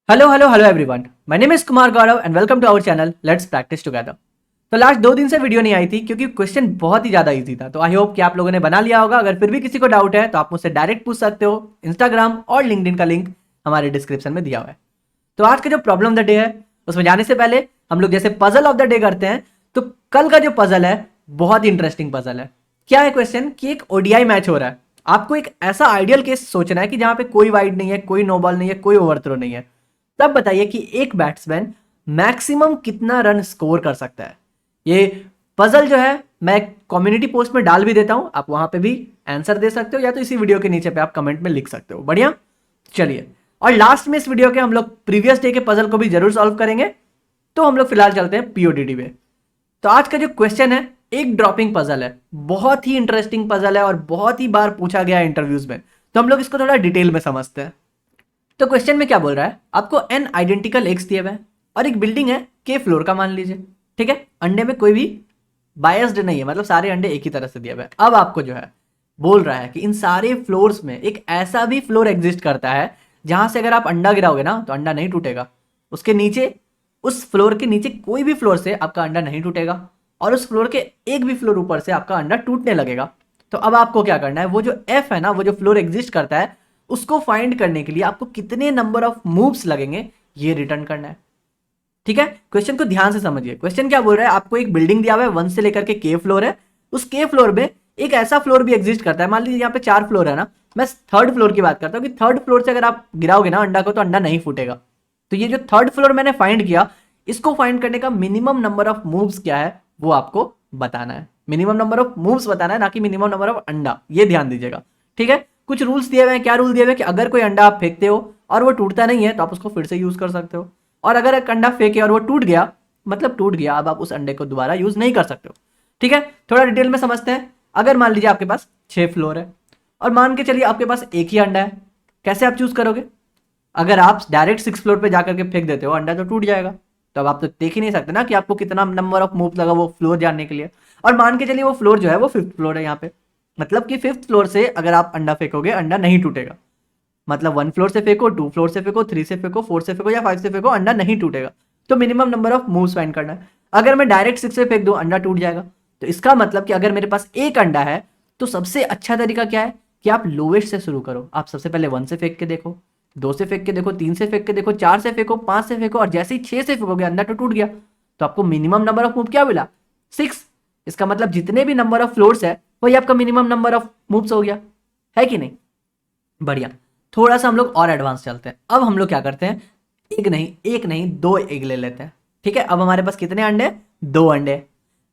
Hello hello hello everyone, my name is Kumar Gaurav and welcome to our channel let's practice together. तो last 2 दिन से video नहीं आई थी क्योंकि क्वेश्चन बहुत ही ज़्यादा इजी था। तो आई होप कि आप लोगों ने बना लिया होगा। अगर फिर भी किसी को डाउट है तो आप मुझसे डायरेक्ट पूछ सकते हो। इंस्टाग्राम और लिंक्डइन का लिंक हमारे डिस्क्रिप्शन में दिया हुआ है। तो आज का जो प्रॉब्लम द डे है उसमें जाने से पहले हम लोग जैसे पजल ऑफ द डे करते हैं, तो कल का जो पजल है बहुत ही इंटरेस्टिंग पजल है। क्या है क्वेश्चन कि एक ओडीआई मैच हो रहा है, आपको एक ऐसा आइडियल केस सोचना है कि जहां पे कोई वाइड नहीं है, कोई नो बॉल नहीं है, कोई ओवरथ्रो नहीं है। तब बताइए कि एक बैट्समैन मैक्सिमम कितना रन स्कोर कर सकता है। ये पजल जो है मैं कम्युनिटी पोस्ट में डाल भी देता हूं, आप वहां पे भी आंसर दे सकते हो या तो इसी वीडियो के नीचे पे आप कमेंट में लिख सकते हो। बढ़िया, चलिए। और लास्ट में इस वीडियो के हम लोग प्रीवियस डे के पजल को भी जरूर सॉल्व करेंगे। तो हम लोग फिलहाल चलते हैं पीओडीडी पे। तो आज का जो क्वेश्चन है एक ड्रॉपिंग पजल है, बहुत ही इंटरेस्टिंग पजल है और बहुत ही बार पूछा गया है इंटरव्यूज में। तो हम लोग इसको थोड़ा डिटेल में समझते हैं। तो क्वेश्चन में क्या बोल रहा है, आपको एन आइडेंटिकल एक्स दिए हुए हैं और एक बिल्डिंग है के फ्लोर का मान लीजिए। ठीक है, अंडे में कोई भी बायस्ड नहीं है, मतलब सारे अंडे एक ही तरह से दिए हुए हैं। अब आपको जो है बोल रहा है कि इन सारे फ्लोर्स में एक ऐसा भी फ्लोर एग्जिस्ट करता है जहां से अगर आप अंडा गिराओगे ना तो अंडा नहीं टूटेगा। उसके नीचे, उस फ्लोर के नीचे कोई भी फ्लोर से आपका अंडा नहीं टूटेगा और उस फ्लोर के एक भी फ्लोर ऊपर से आपका अंडा टूटने लगेगा। तो अब आपको क्या करना है, वो जो एफ है ना, वो जो फ्लोर एग्जिस्ट करता है उसको फाइंड करने के लिए आपको कितने नंबर ऑफ मूव्स लगेंगे ये रिटर्न करना है। ठीक है, क्वेश्चन को ध्यान से समझिए। क्वेश्चन क्या बोल रहा है, आपको एक बिल्डिंग दिया हुआ है 1 से लेकर के के फ्लोर है। उस के फ्लोर में एक ऐसा फ्लोर भी एग्जिस्ट करता है, मान लीजिए यहाँ पे 4 फ्लोर है ना, मैं थर्ड फ्लोर की बात करता हूँ कि थर्ड फ्लोर से अगर आप गिराओगे ना अंडा को तो अंडा नहीं फूटेगा। तो ये जो थर्ड फ्लोर मैंने फाइंड किया, इसको फाइंड करने का मिनिमम नंबर ऑफ मूव्स क्या है वो आपको बताना है। मिनिमम नंबर ऑफ मूव्स बताना है, ना कि मिनिमम नंबर ऑफ अंडा। ये ध्यान दीजिएगा। ठीक है, कुछ रूल्स दिए हुए हैं। क्या रूल दिए हुए हैं कि अगर कोई अंडा आप फेंकते हो और वो टूटता नहीं है तो आप उसको फिर से यूज कर सकते हो, और अगर एक अंडा फेंके और वो टूट गया मतलब टूट गया, अब आप उस अंडे को दोबारा यूज नहीं कर सकते हो। ठीक है, थोड़ा डिटेल में समझते हैं। अगर मान लीजिए आपके पास 6 फ्लोर है और मान के चलिए आपके पास एक ही अंडा है, कैसे आप चूज करोगे? अगर आप डायरेक्ट 6 फ्लोर पे जाकर के फेंक देते हो अंडा तो टूट जाएगा। तो अब आप तो देख ही नहीं सकते ना कि आपको कितना नंबर ऑफ मूव लगा वो फ्लोर जानने के लिए। और मान के चलिए वो फ्लोर जो है वो 5th फ्लोर है यहाँ पे, मतलब कि 5th फ्लोर से अगर आप अंडा फेंकोगे अंडा नहीं टूटेगा। मतलब 1 फ्लोर से फेंको, 2 फ्लोर से फेंको, 3 से फेंको, 4 से फेंको या 5 से फेंको, अंडा नहीं टूटेगा। तो minimum number of moves find करना है। अगर मैं डायरेक्ट 6 से फेंक दूं अंडा टूट जाएगा। तो इसका मतलब कि अगर मेरे पास एक अंडा है तो सबसे अच्छा तरीका क्या है कि आप लोवेस्ट से शुरू करो। आप सबसे पहले 1 से फेंक के देखो, 2 से फेंक के देखो, 3 से फेंक के देखो, 4 से फेंको, 5 से फेंको, और जैसे ही 6 से फेंकोगे अंडा तो टूट गया। तो आपको मिनिमम नंबर ऑफ मूव क्या मिला? 6। इसका मतलब जितने भी नंबर ऑफ फ्लोर्स है वही आपका मिनिमम नंबर ऑफ मूव्स हो गया, है कि नहीं? बढ़िया। थोड़ा सा हम लोग और एडवांस चलते हैं। अब हम लोग क्या करते हैं, एक नहीं 2 एग ले लेते हैं। ठीक है, अब हमारे पास कितने अंडे? 2 अंडे।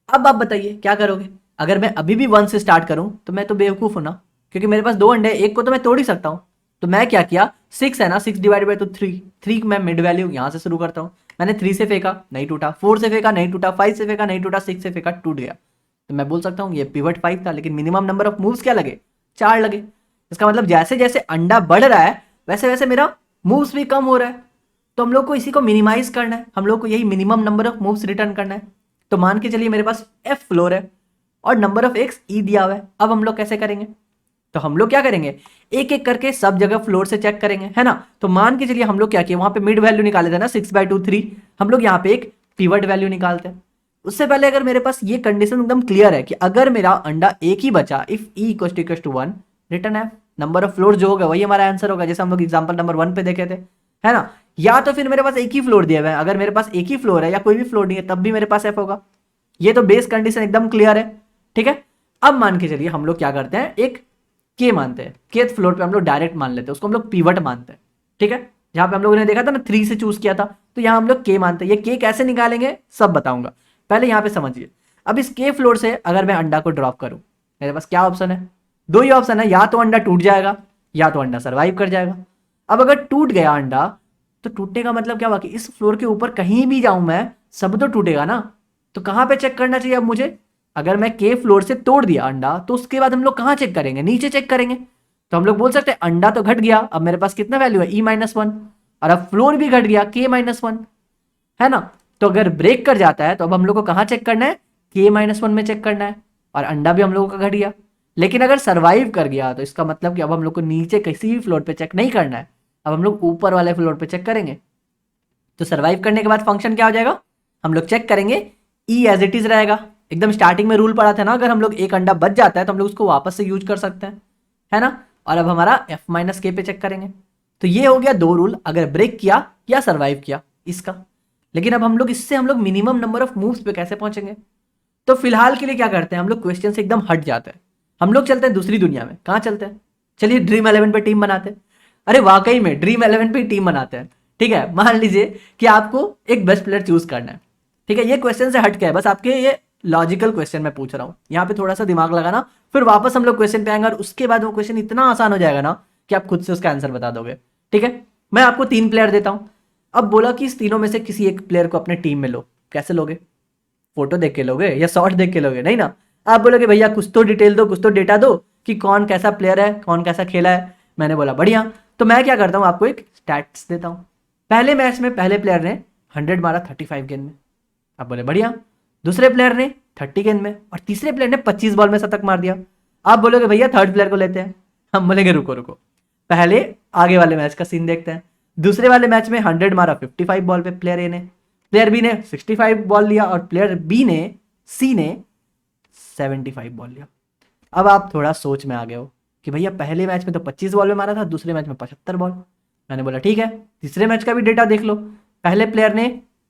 अब आप बताइए क्या करोगे? अगर मैं अभी भी 1 से स्टार्ट करूं तो मैं तो बेवकूफ हूं ना, क्योंकि मेरे पास 2 अंडे, एक को तो मैं तोड़ ही सकता हूं। तो मैं क्या किया, 6 है ना, 6 डिवाइड बाई 3 मैं मिड वैल्यू यहां से शुरू करता हूं। मैंने 3 से फेंका नहीं टूटा, 4 से फेंका नहीं टूटा, 5 से फेंका नहीं टूटा, 6 से फेंका टूट गया। तो मैं बोल सकता हूं ये पिवट 5 था, लेकिन मिनिमम नंबर ऑफ मूव्स क्या लगे? 4 लगे। इसका मतलब जैसे जैसे अंडा बढ़ रहा है वैसे वैसे मेरा मूव्स भी कम हो रहा है। तो हम लोग को इसी को मिनिमाइज करना है, हम लोग को यही minimum number of moves return करना है। तो मान के चलिए मेरे पास एफ फ्लोर है और नंबर ऑफ एक्स ई दिया हुआ है। अब हम लोग कैसे करेंगे? तो हम लोग क्या करेंगे, एक एक करके सब जगह फ्लोर से चेक करेंगे, है ना। तो मान के चलिए हम लोग क्या किए, वहां पे मिड वैल्यू निकाले थे ना 6/2 3, हम लोग यहाँ पे एक पिवट वैल्यू निकालते हैं। उससे पहले अगर मेरे पास ये कंडीशन एकदम क्लियर है कि अगर मेरा अंडा एक ही बचा, if E equal to 1, return F. Number of floor जो होगा वही हमारा आंसर होगा, जैसे हम लोग एग्जांपल नंबर 1 पे देखे थे, है ना। या तो फिर मेरे पास एक ही फ्लोर दिया हुआ है, अगर मेरे पास एक ही फ्लोर है या कोई भी फ्लोर नहीं है तब भी मेरे पास एफ होगा। ये तो बेस कंडीशन एकदम क्लियर है। ठीक है, अब मान के चलिए हम लोग क्या करते हैं, एक के मानते हैं, केथ फ्लोर पे हम लोग डायरेक्ट मान लेते हैं, उसको हम लोग पिवट मानते हैं। ठीक है, जहां पे हम लोगों ने देखा था ना 3 से चूज किया था, तो यहां हम लोग के मानते हैं। ये के कैसे निकालेंगे सब बताऊंगा, पहले यहां पे समझिए। अब इस के फ्लोर से अगर मैं अंडा को ड्रॉप करूं, मेरे पास क्या ऑप्शन है? 2 ही ऑप्शन है, या तो अंडा टूट जाएगा या तो अंडा सर्वाइव कर जाएगा। अब अगर टूट गया अंडा, तो टूटने का मतलब क्या हुआ कि इस फ्लोर के ऊपर कहीं भी जाऊं मैं सब तो टूटेगा ना। तो कहां पे चेक करना चाहिए अब मुझे? अगर मैं के फ्लोर से तोड़ दिया अंडा तो उसके बाद हम लोग कहां चेक करेंगे? नीचे चेक करेंगे। तो हम लोग बोल सकते हैं अंडा तो घट गया, अब मेरे पास कितना वैल्यू है? E-1, और अब फ्लोर भी घट गया K-1, है ना। तो अगर ब्रेक कर जाता है तो अब हम लोग को कहां चेक करना है? K-1 में चेक करना है, और अंडा भी हम लोगों का घट गया। लेकिन अगर सर्वाइव कर गया तो इसका मतलब कि अब हम लोग को नीचे किसी भी फ्लोर पे चेक नहीं करना है, अब हम लोग ऊपर वाले फ्लोर पे चेक करेंगे। तो सर्वाइव करने के बाद फंक्शन क्या हो जाएगा, हम लोग चेक करेंगे ई एज इट इज रहेगा। एकदम स्टार्टिंग में रूल पढ़ा था ना, अगर हम लोग एक अंडा बच जाता है तो हम लोग उसको वापस से यूज कर सकते हैं, है ना। और अब हमारा एफ माइनस के पे चेक करेंगे। तो ये हो गया दो रूल, अगर ब्रेक किया या सर्वाइव किया इसका। लेकिन अब हम लोग इससे हम लोग मिनिमम नंबर ऑफ मूव्स पे कैसे पहुंचेंगे। तो फिलहाल के लिए क्या करते हैं, हम लोग क्वेश्चन से एकदम हट जाते हैं, हम लोग चलते हैं दूसरी दुनिया में। कहाँ चलते हैं, चलिए ड्रीम 11 पे टीम बनाते हैं। अरे वाकई में ड्रीम 11 पे टीम बनाते हैं। ठीक है, मान लीजिए कि आपको एक बेस्ट प्लेयर चूज करना है। ठीक है, ये क्वेश्चन से हट के है, बस आपके ये लॉजिकल क्वेश्चन मैं पूछ रहा हूँ, यहाँ पे थोड़ा सा दिमाग लगाना, फिर वापस हम लोग क्वेश्चन पे आएंगे और उसके बाद वो क्वेश्चन इतना आसान हो जाएगा ना कि आप खुद से उसका आंसर बता दोगे। ठीक है, मैं आपको 3 प्लेयर देता हूँ। अब बोला कि इस तीनों में से किसी एक प्लेयर को अपने टीम में लो। कैसे लोगे, फोटो देख के लोगे या शॉर्ट देख के लोगे, नहीं ना। आप बोलोगे भैया कुछ तो डिटेल दो, कुछ तो डेटा दो कि कौन कैसा प्लेयर है, कौन कैसा खेला है। मैंने बोला बढ़िया, तो मैं क्या करता हूँ, आपको एक स्टैट्स देता हूँ। पहले मैच में पहले प्लेयर ने 100 मारा 35 गेंद में, आप बोले बढ़िया। दूसरे प्लेयर ने 30 गेंद में, और तीसरे प्लेयर ने 25 बॉल में शतक मार दिया। आप बोलोगे भैया थर्ड प्लेयर को लेते हैं। हम बोलेंगे रुको रुको, पहले आगे वाले मैच का सीन देखते हैं। दूसरे वाले मैच में 100 मारा 55 बॉल पे प्लेयर ए ने, प्लेयर बी ने 65 बॉल लिया और प्लेयर बी ने सी ने 75 बॉल लिया। अब आप थोड़ा सोच में आ गए हो कि भैया पहले मैच में तो 25 बॉल में मारा था, दूसरे मैच में 75 बॉल। मैंने बोला ठीक है, तीसरे मैच का भी डेटा देख लो। पहले प्लेयर ने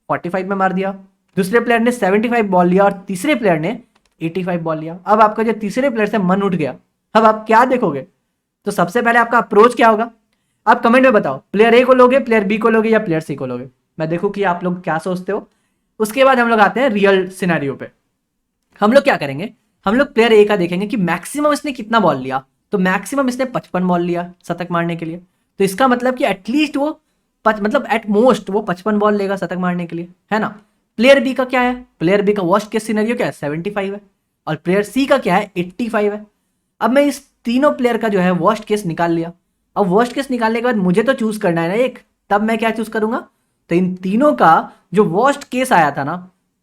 45 में मार दिया, दूसरे प्लेयर ने 75 बॉल लिया और तीसरे प्लेयर ने 85 बॉल लिया। अब आपका जो तीसरे प्लेयर से मन उठ गया, अब आप क्या देखोगे। तो सबसे पहले आपका अप्रोच क्या होगा, आप कमेंट में बताओ, प्लेयर ए को लोगे, प्लेयर बी को लोगे या प्लेयर सी को लोगे। मैं देखूं कि आप लोग क्या सोचते हो। उसके बाद हम लोग आते हैं रियल सिनेरियो पे। हम लोग क्या करेंगे, हम लोग प्लेयर ए का देखेंगे कि मैक्सिमम इसने कितना बॉल लिया। तो मैक्सिमम इसने 55 बॉल लिया शतक मारने के लिए। तो इसका मतलब कि एटलीस्ट वो मतलब एट मोस्ट वो 55 बॉल लेगा शतक मारने के लिए, है ना। प्लेयर बी का क्या है, प्लेयर बी का वर्स्ट केस सिनेरियो क्या है, 75 है। और प्लेयर सी का क्या है, 85 है। अब मैं इस तीनों प्लेयर का जो है वर्स्ट केस निकाल लिया। अब वर्स्ट केस निकालने के बाद मुझे तो चूज करना है ना एक, तब मैं क्या चूज करूंगा। तो इन तीनों का जो वर्स्ट केस आया था ना,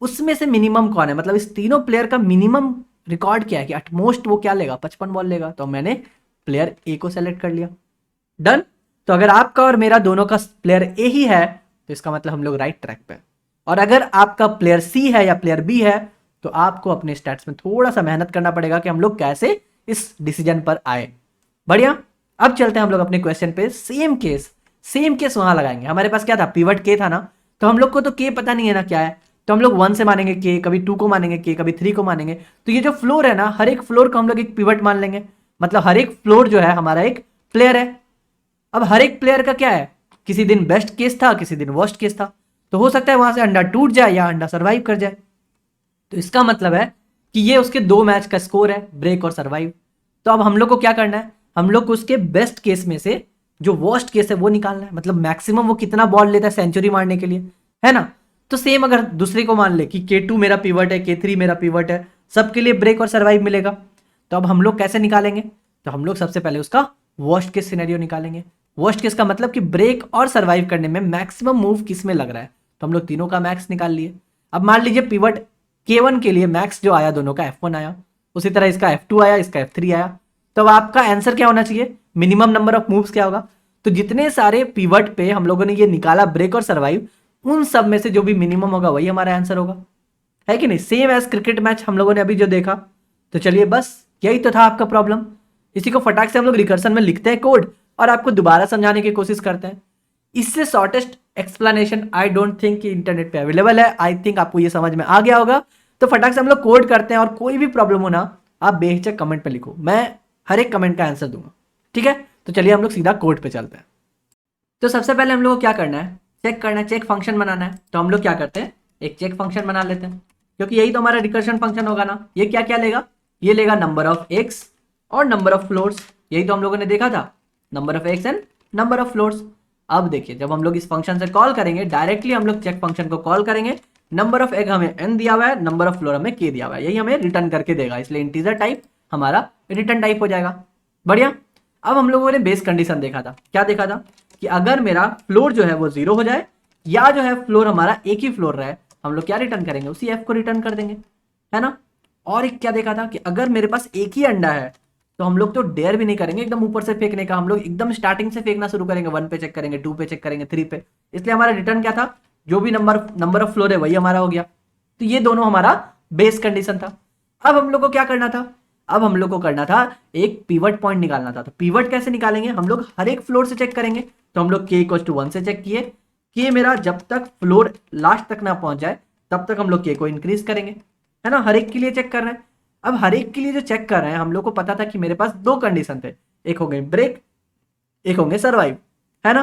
उसमें से मिनिमम कौन है, मतलब इस तीनों प्लेयर का मिनिमम रिकॉर्ड क्या है कि एटमोस्ट वो क्या लेगा, 55 बॉल लेगा। तो मैंने प्लेयर ए को सेलेक्ट कर लिया। डन। तो अगर आपका और मेरा दोनों का प्लेयर ए ही है तो इसका मतलब हम लोग राइट ट्रैक पे। और अगर आपका प्लेयर सी है या प्लेयर बी है तो आपको अपने स्टैट्स में थोड़ा सा मेहनत करना पड़ेगा कि हम लोग कैसे इस डिसीजन पर आए। बढ़िया, अब चलते हैं हम लोग अपने क्वेश्चन पे। सेम केस वहां लगाएंगे। हमारे पास क्या था, पिवट के था ना, तो हम लोग को तो के पता नहीं है ना क्या है, तो हम लोग 1 से मानेंगे के, कभी 2 को मानेंगे के, कभी 3 को मानेंगे। तो ये जो फ्लोर है ना, हर एक फ्लोर को हम लोग एक पिवट मान लेंगे, मतलब हर एक फ्लोर जो है हमारा एक प्लेयर है। अब हर एक प्लेयर का क्या है, किसी दिन बेस्ट केस था, किसी दिन वर्स्ट केस था। तो हो सकता है वहां से अंडा टूट जाए या अंडा सर्वाइव कर जाए। तो इसका मतलब है कि ये उसके 2 मैच का स्कोर है, ब्रेक और सर्वाइव। तो अब हम लोग को क्या करना है, हम लोग को उसके बेस्ट केस में से जो वर्स्ट केस है वो निकालना है, मतलब मैक्सिमम वो कितना बॉल लेता है सेंचुरी मारने के लिए, है ना। तो सेम अगर दूसरे को मान ले कि K2 मेरा पिवट है, K3 मेरा पिवट है, सबके लिए ब्रेक और सर्वाइव मिलेगा। तो अब हम लोग कैसे निकालेंगे, तो हम लोग सबसे पहले उसका वर्स्ट केस सिनेरियो निकालेंगे। वर्स्ट केस का मतलब कि ब्रेक और सर्वाइव करने में मैक्सिमम मूव किस में लग रहा है। तो हम लोग तीनों का मैक्स निकाल लिए। अब मान लीजिए पिवट K1 के लिए मैक्स जो आया दोनों का F1 आया, उसी तरह इसका F2 आया, इसका F3 आया। तो अब आपका आंसर क्या होना चाहिए, मिनिमम नंबर ऑफ मूव्स क्या होगा। तो जितने सारे पिवट पे हम लोगों ने ये निकाला ब्रेक और सर्वाइव, उन सब में से जो भी मिनिमम होगा वही हमारा आंसर होगा, है कि नहीं। सेम एज क्रिकेट मैच हम लोगों ने अभी जो देखा। तो चलिए बस यही तो था आपका प्रॉब्लम। इसी को फटाक से हम लोग रिकर्सन में लिखते हैं कोड और आपको दोबारा समझाने की कोशिश करते हैं। इससे shortest explanation I don't think कि इंटरनेट पे अवेलेबल है। आई थिंक आपको ये समझ में आ गया होगा। तो फटाक से हम लोग कोड करते हैं और कोई भी प्रॉब्लम हो ना, आप बेहिचक कमेंट पे लिखो, मैं हर एक कमेंट का आंसर दूंगा, ठीक है। तो चलिए हम लोग सीधा कोड पे चलते हैं। तो सबसे पहले हम लोग को क्या करना है, चेक करना है, चेक फंक्शन बनाना है। तो हम लोग क्या करते हैं, एक चेक फंक्शन बना लेते हैं, क्योंकि यही तो हमारा रिकर्शन फंक्शन होगा ना। ये क्या क्या लेगा, ये लेगा नंबर ऑफ एक्स और नंबर ऑफ फ्लोर्स। यही तो हम लोगों ने देखा था, number of x and number of floors. अब देखिए, जब हम लोग इस फंक्शन से कॉल करेंगे, डायरेक्टली हम लोग चेक फंक्शन को कॉल करेंगे। नंबर ऑफ एग हमें n दिया हुआ है, नंबर ऑफ फ्लोर हमें k दिया हुआ है, यही हमें रिटर्न करके देगा, इसलिए इंटीजर टाइप हमारा रिटर्न टाइप हो जाएगा। बढ़िया। अब हम लोगों ने बेस कंडीशन देखा था, क्या देखा था कि अगर मेरा फ्लोर जो है वो 0 हो जाए या जो है फ्लोर हमारा एक ही फ्लोर रहे, हम लोग क्या रिटर्न करेंगे, उसी f को रिटर्न कर देंगे, है ना। और एक क्या देखा था कि अगर मेरे पास एक ही अंडा है तो हम लोग तो डेयर भी नहीं करेंगे एकदम ऊपर से फेंकने का, हम लोग एकदम स्टार्टिंग से फेंकना शुरू करेंगे, 1 पे चेक करेंगे, 2 पे चेक करेंगे, 3 पे। इसलिए हमारा रिटर्न क्या था, जो भी नंबर ऑफ फ्लोर है वही हमारा हो गया। तो ये दोनों हमारा बेस कंडीशन था। अब हम लोग को क्या करना था, अब हम लोग को करना था एक पिवट पॉइंट निकालना था। तो पिवट कैसे निकालेंगे, हम लोग हर एक फ्लोर से चेक करेंगे। तो हम लोग k=1 से चेक किए, के मेरा जब तक फ्लोर लास्ट तक ना पहुंच जाए तब तक हम लोग के को इंक्रीज करेंगे, है ना। हर एक के लिए चेक कर रहे हैं। अब हर एक के लिए जो चेक कर रहे हैं, हम लोग को पता था कि मेरे पास दो कंडीशन थे, एक हो गए ब्रेक, एक होंगे सर्वाइव, है ना।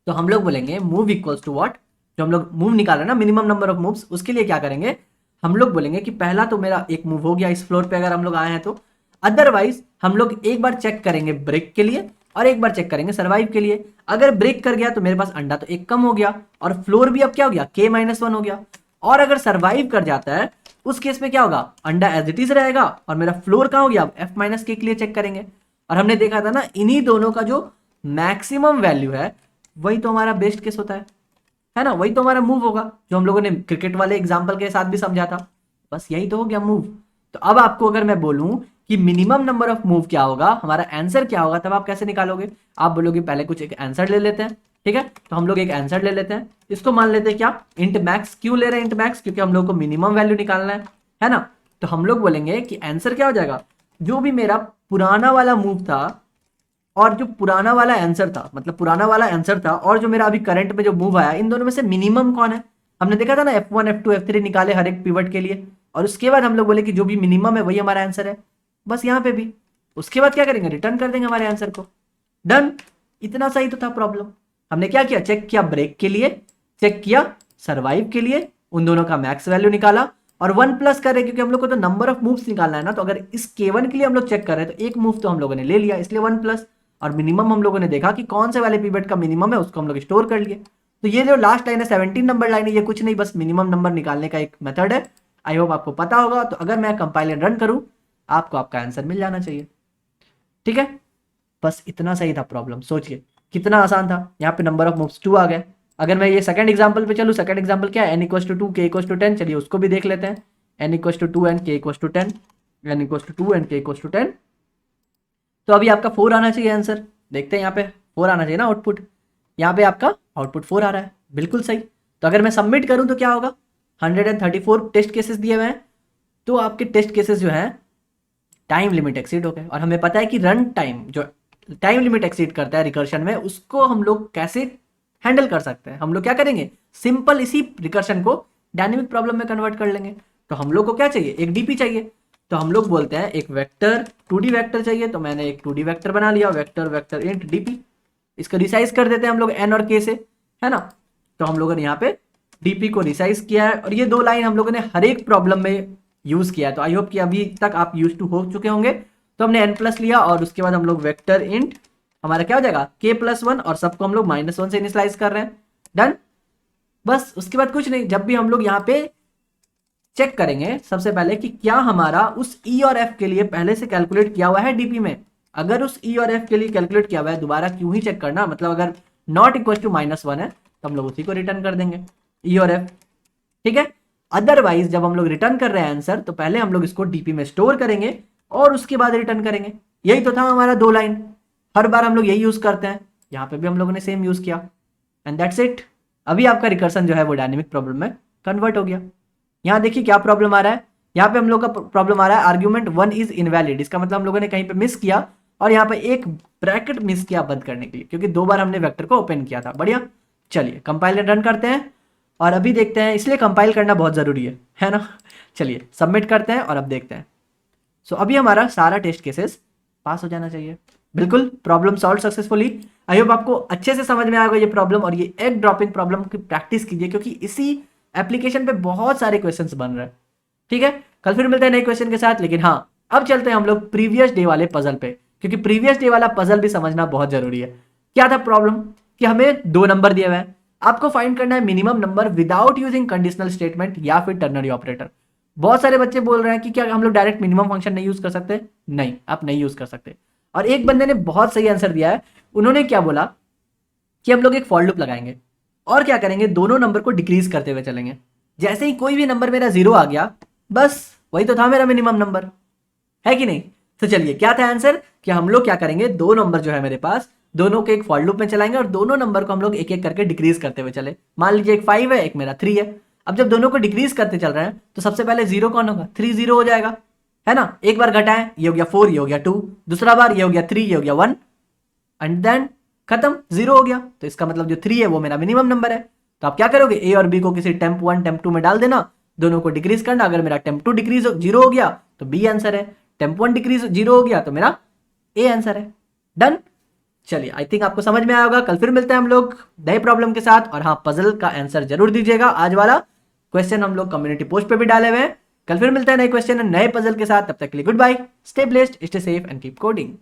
तो हम लोग बोलेंगे मूव इक्वल्स टू व्हाट, जो हम लोग मूव निकाल रहे हैं ना, मिनिमम नंबर ऑफ मूव्स, उसके लिए क्या करेंगे, हम लोग बोलेंगे कि पहला तो मेरा एक मूव हो गया इस फ्लोर पे अगर हम लोग आए हैं तो, अदरवाइज हम लोग एक बार चेक करेंगे ब्रेक के लिए और एक बार चेक करेंगे सर्वाइव के लिए। अगर ब्रेक कर गया तो मेरे पास अंडा तो एक कम हो गया और फ्लोर भी अब क्या हो गया, k-1 हो गया। और अगर सर्वाइव कर जाता है उस केस में क्या होगा, अंडा एज इट इज रहेगा और मेरा फ्लोर कहां हो गया, f-k के लिए चेक करेंगे। और हमने देखा था ना, इन्हीं दोनों का जो मैक्सिमम वैल्यू है वही तो हमारा बेस्ट केस होता है ना, वही तो हमारा मूव होगा, जो हम लोगों ने क्रिकेट वाले एग्जांपल के साथ भी समझा था। बस यही तो हो गया मूव। तो अब आपको अगर मैं बोलूं कि मिनिमम नंबर ऑफ मूव क्या होगा, हमारा आंसर क्या होगा, तब आप कैसे निकालोगे, आप बोलोगे पहले कुछ एक आंसर ले लेते हैं, ठीक है। तो हम लोग एक आंसर ले लेते हैं, इसको मान लेते हैं क्या, इंट मैक्स। क्यों ले रहे हैं इंट मैक्स, क्योंकि हम लोग को मिनिमम वैल्यू निकालना है ना। तो हम लोग बोलेंगे कि आंसर क्या हो जाएगा, जो भी मेरा पुराना वाला मूव था और जो पुराना वाला आंसर था, मतलब पुराना वाला आंसर था और जो मेरा अभी करंट में जो मूव आया, इन दोनों में से मिनिमम कौन है। हमने देखा था ना F1 F2 F3 निकाले हर एक पिवट के लिए, और उसके बाद हम लोग बोले कि जो भी मिनिमम है वही हमारा आंसर है। बस यहाँ पे भी उसके बाद क्या करेंगे, रिटर्न कर देंगे हमारे आंसर को, डन। इतना सही तो था प्रॉब्लम। हमने क्या किया, चेक किया ब्रेक के लिए, चेक किया सर्वाइव के लिए, उन दोनों का मैक्स वैल्यू निकाला और 1 प्लस कर रहे क्योंकि हम लोग को तो नंबर ऑफ मूव्स निकालना है ना। तो अगर इस k1 के लिए हम लोग चेक कर रहे हैं तो एक मूव तो हम लोगों ने ले लिया, इसलिए 1 प्लस। और मिनिमम हम लोगों ने देखा कि कौन से वाले पीरियड का मिनिमम है, उसको हम लोग स्टोर कर लिए। तो ये जो लास्ट लाइन है 17 नंबर लाइन है, ये कुछ नहीं, बस मिनिमम नंबर निकालने का एक मेथड है। आई होप आपको पता होगा। तो अगर मैं कंपाइल एंड रन करूं, आपको आपका आंसर मिल जाना चाहिए, ठीक है। बस इतना सही था प्रॉब्लम, सोचिए कितना आसान था। यहाँ पे नंबर ऑफ मूव्स 2 आ गए। अगर मैं ये सेकंड एग्जांपल पे चलूँ, सेकंड एग्जांपल क्या है, n=2 k=10, चलिए उसको भी देख लेते हैं। n=2 and k=10, n=2 and k=10। तो अभी आपका 4 आना चाहिए आंसर, देखते हैं यहाँ पे 4 आना चाहिए ना आउटपुट। यहाँ पे आपका आउटपुट 4 आ रहा है, बिल्कुल सही। तो अगर मैं सबमिट करूँ तो क्या होगा, 134 टेस्ट केसेस दिए हुए हैं। तो आपके टेस्ट केसेस जो हैं टाइम लिमिट एक्सीड हो गए। और हमें पता है कि रन टाइम जो टाइम लिमिट एक्सीड करता है रिकर्शन में, उसको हम लोग कैसे हैंडल कर सकते हैं। हम लोग क्या करेंगे, सिंपल इसी रिकर्शन को डायनेमिक प्रॉब्लम में कन्वर्ट कर लेंगे। तो हम लोग को क्या चाहिए, एक डीपी चाहिए। तो हम लोग बोलते हैं एक वेक्टर 2D वेक्टर चाहिए। तो मैंने एक 2D वेक्टर बना लिया, वेक्टर वेक्टर इंट डीपी। इसको रिसाइज कर देते हैं हम लोग एन और के से, है ना। तो हम लोगों ने यहाँ पे डीपी को रिसाइज किया है और ये दो लाइन हम लोगों ने हर एक प्रॉब्लम में यूज किया है। तो आई होप कि अभी तक आप यूज टू हो चुके होंगे। तो हमने n प्लस लिया और उसके बाद हम लोग वेक्टर इंट हमारा क्या हो जाएगा k+1 और सबको हम लोग -1 से इनिशियलाइज कर रहे हैं, डन। बस उसके बाद कुछ नहीं, जब भी हम लोग यहाँ पे चेक करेंगे सबसे पहले कि क्या हमारा उस ई और एफ के लिए पहले से कैलकुलेट किया हुआ है डीपी में। अगर उस ई और एफ के लिए कैलकुलेट किया हुआ है, दोबारा क्यों ही चेक करना, मतलब अगर नॉट इक्वल टू -1 है तो हम लोग उसी को रिटर्न कर देंगे, ई और एफ, ठीक है। अदरवाइज जब हम लोग रिटर्न कर रहे हैं आंसर, तो पहले हम लोग इसको डीपी में स्टोर करेंगे और उसके बाद रिटर्न करेंगे। यही तो था हमारा दो लाइन, हर बार हम लोग यही यूज करते हैं। यहाँ पे भी हम लोगों ने सेम यूज किया एंड दैट्स इट। अभी आपका रिकर्सन जो है वो डायनेमिक प्रॉब्लम में कन्वर्ट हो गया। यहाँ देखिए क्या प्रॉब्लम आ रहा है, यहाँ पे हम लोग का प्रॉब्लम आ रहा है आर्ग्यूमेंट 1 इज इनवैलिड। इसका मतलब हम लोगों ने कहीं पे मिस किया और यहाँ पे एक ब्रैकेट मिस किया बंद करने के लिए, क्योंकि 2 बार हमने वेक्टर को ओपन किया था। बढ़िया, चलिए कंपाइल रन करते हैं और अभी देखते हैं, इसलिए कंपाइल करना बहुत जरूरी है ना। चलिए सबमिट करते हैं और अब देखते हैं। सो अभी हमारा सारा टेस्ट केसेस पास हो जाना चाहिए, बिल्कुल problem solve successfully. I hope आपको अच्छे से समझ में आएगा ये प्रॉब्लम, और ये एग ड्रॉपिंग प्रॉब्लम की प्रैक्टिस कीजिए, क्योंकि इसी एप्लीकेशन पे बहुत सारे क्वेश्चंस बन रहे हैं, ठीक है। कल फिर मिलते हैं नए क्वेश्चन के साथ, लेकिन हाँ अब चलते हैं हम लोग प्रीवियस डे वाले पजल पे, क्योंकि प्रीवियस डे वाला पजल भी समझना बहुत जरूरी है। क्या था प्रॉब्लम, कि हमें 2 नंबर दिए हुए हैं, आपको फाइंड करना है minimum number without using conditional statement या फिर टर्नरी ऑपरेटर। बहुत सारे बच्चे बोल रहे हैं कि क्या हम लोग डायरेक्ट मिनिमम फंक्शन नहीं यूज कर सकते, नहीं आप नहीं यूज कर सकते। और एक बंदे ने बहुत सही आंसर दिया है, उन्होंने क्या बोला कि हम लोग एक फॉर लूप लगाएंगे और क्या करेंगे, दोनों नंबर को डिक्रीज करते हुए चलेंगे। जैसे ही कोई भी नंबर मेरा 0 आ गया, बस वही तो था मेरा मिनिमम नंबर, है कि नहीं। तो चलिए क्या था आंसर, कि हम लोग क्या करेंगे, 2 नंबर जो है मेरे पास दोनों के एक फॉर लूप में चलाएंगे और दोनों नंबर को हम लोग एक एक करके डिक्रीज करते हुए चले। मान लीजिए एक 5 है, एक मेरा 3 है। अब जब दोनों को डिक्रीज करते चल रहे हैं तो सबसे पहले जीरो कौन होगा, 3 जीरो हो जाएगा, है ना। एक बार घटाएं, ये हो गया 4, ये हो गया 2, दूसरा बार ये हो गया 3, ये हो गया 1, एंड देन खत्म, जीरो हो गया। तो इसका मतलब जो 3 है वो मेरा मिनिमम नंबर है। तो आप क्या करोगे, ए और बी को किसी टेम्प 1 टेम्प 2 में डाल देना, दोनों को डिक्रीज करना। अगर मेरा टेम्प 2 डिक्रीज जीरो हो गया तो बी आंसर है, टेम्प 1 डिक्रीज जीरो हो गया तो मेरा ए आंसर है। डन। चलिए, आई थिंक आपको समझ में आया होगा। कल फिर मिलते हैं हम लोग नए प्रॉब्लम के साथ। और हाँ, पजल का आंसर जरूर दीजिएगा। आज वाला क्वेश्चन हम लोग कम्युनिटी पोस्ट पे भी डाले हुए हैं। कल फिर मिलते हैं नए क्वेश्चन नए पजल के साथ। तब तक के लिए good bye, stay blessed, stay safe and keep coding.